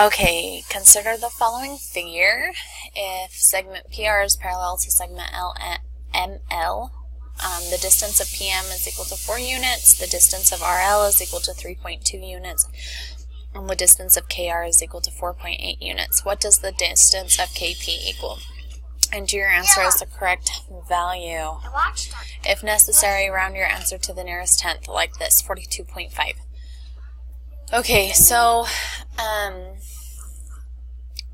Okay, consider the following figure. If segment PR is parallel to segment ML, the distance of PM is equal to 4 units, the distance of RL is equal to 3.2 units, and the distance of KR is equal to 4.8 units. What does the distance of KP equal? Enter your answer as the correct value. If necessary, round your answer to the nearest tenth, like this, 42.5. Okay, so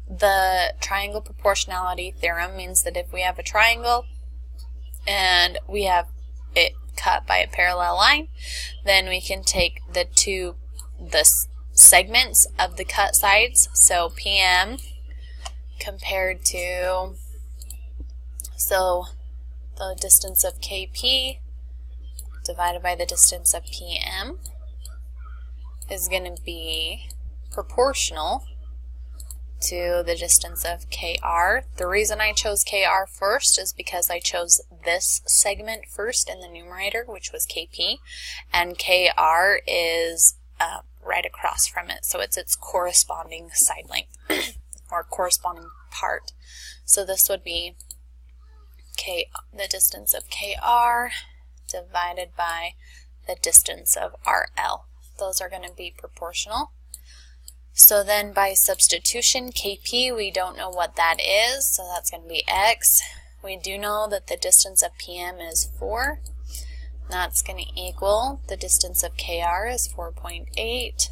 the triangle proportionality theorem means that if we have a triangle and we have it cut by a parallel line, then we can take the segments of the cut sides, so PM compared to, so the distance of KP divided by the distance of PM is going to be proportional to the distance of KR. The reason I chose KR first is because I chose this segment first in the numerator, which was KP, and KR is right across from it, so it's its corresponding side length or corresponding part. So this would be the distance of KR divided by the distance of RL. Those are going to be proportional. So then by substitution, KP, we don't know what that is, so that's going to be X. We do know that the distance of PM is 4. That's going to equal the distance of KR is 4.8.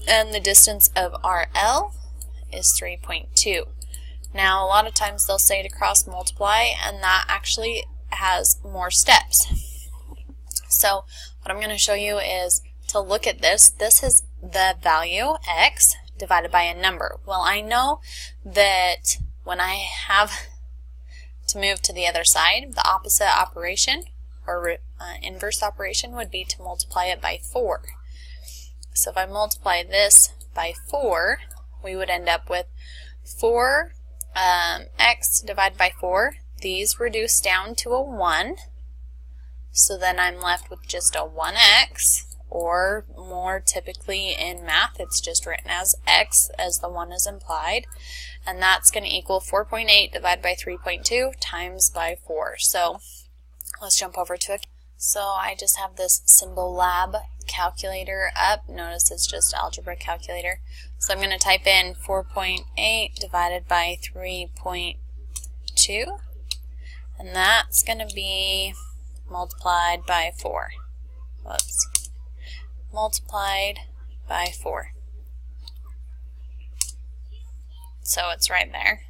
And the distance of RL is 3.2. Now, a lot of times they'll say to cross multiply, and that actually has more steps. So what I'm going to show you is to look at this. This is the value, X, divided by a number. Well, I know that when I have to move to the other side, the opposite operation, or inverse operation, would be to multiply it by 4. So if I multiply this by 4, we would end up with 4 X divided by 4. These reduce down to a 1. So then I'm left with just a 1x, or more typically in math, it's just written as x as the 1 is implied. And that's going to equal 4.8 divided by 3.2 times by 4. So let's jump over to it. So I just have this Symbol Lab calculator up. Notice it's just algebra calculator. So I'm going to type in 4.8 divided by 3.2. And that's going to be multiplied by 4. Whoops. Multiplied by 4. So it's right there.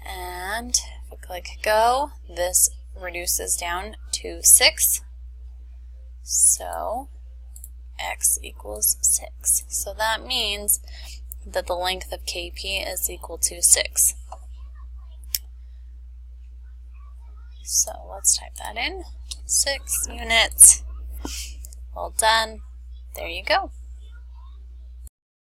And if I click go, this reduces down to 6. So X equals 6. So that means that the length of KP is equal to 6. So let's type that in. 6 units. Well done. There you go.